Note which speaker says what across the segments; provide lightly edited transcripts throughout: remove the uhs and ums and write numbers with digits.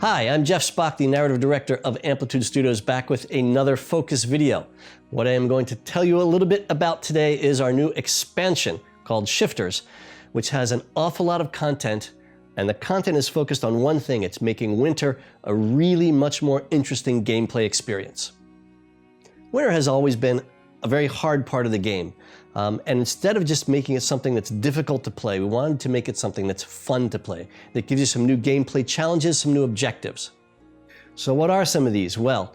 Speaker 1: Hi, I'm Jeff Spock, the narrative director of Amplitude Studios, back with another focus video. What I am going to tell you a little bit about today is our new expansion called Shifters, which has an awful lot of content, and the content is focused on one thing. It's making Winter a really much more interesting gameplay experience. Winter has always been a very hard part of the game, and instead of just making it something that's difficult to play, we wanted to make it something that's fun to play, that gives you some new gameplay challenges, some new objectives. So what are some of these? Well,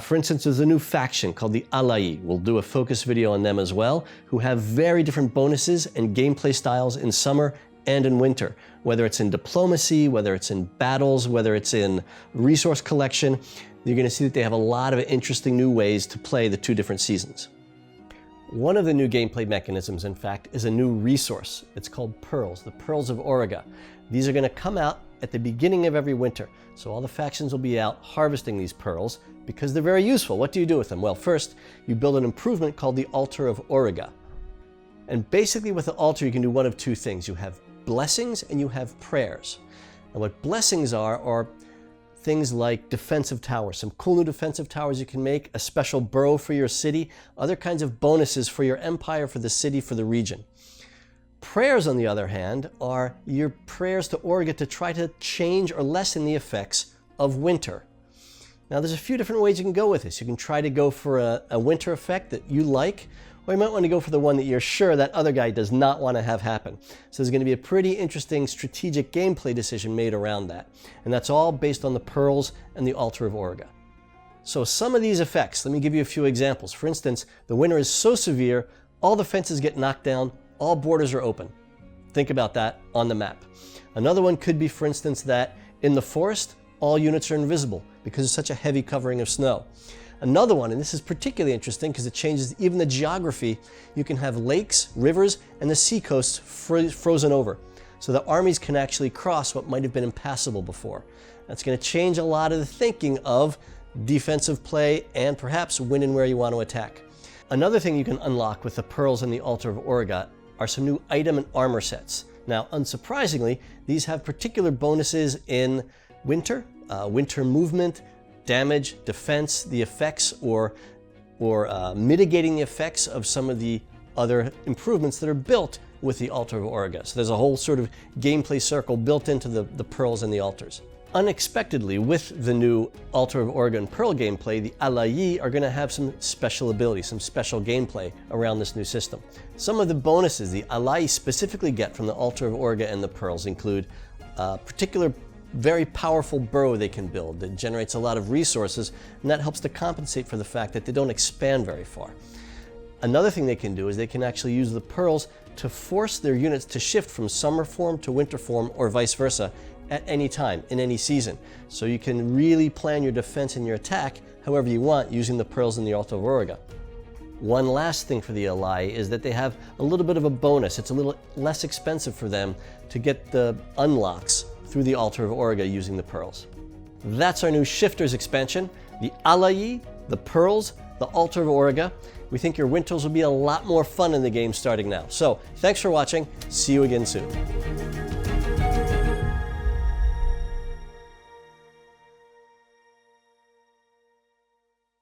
Speaker 1: for instance, there's a new faction called the Alai. We'll do a focus video on them as well, who have very different bonuses and gameplay styles in summer and in winter, whether it's in diplomacy, whether it's in battles, whether it's in resource collection. You're going to see that they have a lot of interesting new ways to play the two different seasons. One of the new gameplay mechanisms, in fact, is a new resource. It's called Pearls, the Pearls of Auriga. These are going to come out at the beginning of every winter. So all the factions will be out harvesting these pearls because they're very useful. What do you do with them? Well, first, you build an improvement called the Altar of Auriga. And basically with the altar, you can do one of two things. You have blessings and you have prayers. And what blessings are things like defensive towers, some cool new defensive towers you can make, a special burrow for your city, other kinds of bonuses for your empire, for the city, for the region. Prayers, on the other hand, are your prayers to Auriga to try to change or lessen the effects of winter. Now, there's a few different ways you can go with this. You can try to go for a winter effect that you like, or you might want to go for the one that you're sure that other guy does not want to have happen. So there's going to be a pretty interesting strategic gameplay decision made around that. And that's all based on the Pearls and the Altar of Auriga. So some of these effects, let me give you a few examples. For instance, the winter is so severe, all the fences get knocked down, all borders are open. Think about that on the map. Another one could be, for instance, that in the forest, all units are invisible because it's such a heavy covering of snow. Another one, and this is particularly interesting because it changes even the geography, you can have lakes, rivers, and the seacoasts frozen over. So the armies can actually cross what might have been impassable before. That's going to change a lot of the thinking of defensive play and perhaps win in where you want to attack. Another thing you can unlock with the Pearls and the Altar of Auriga are some new item and armor sets. Now, unsurprisingly, these have particular bonuses in winter, winter movement, damage, defense, the effects, or mitigating the effects of some of the other improvements that are built with the Altar of Auriga. So there's a whole sort of gameplay circle built into the Pearls and the Altars. Unexpectedly, with the new Altar of Auriga and Pearl gameplay, the Alai are going to have some special abilities, some special gameplay around this new system. Some of the bonuses the Alai specifically get from the Altar of Auriga and the Pearls include particular very powerful burrow they can build that generates a lot of resources, and that helps to compensate for the fact that they don't expand very far. Another thing they can do is they can actually use the pearls to force their units to shift from summer form to winter form or vice versa at any time, in any season. So you can really plan your defense and your attack however you want using the Pearls and the Altar of Auriga. One last thing for the Alai is that they have a little bit of a bonus. It's a little less expensive for them to get the unlocks through the Altar of Auriga using the Pearls. That's our new Shifters expansion, the Alai, the Pearls, the Altar of Auriga. We think your winters will be a lot more fun in the game starting now. So, thanks for watching. See you again soon.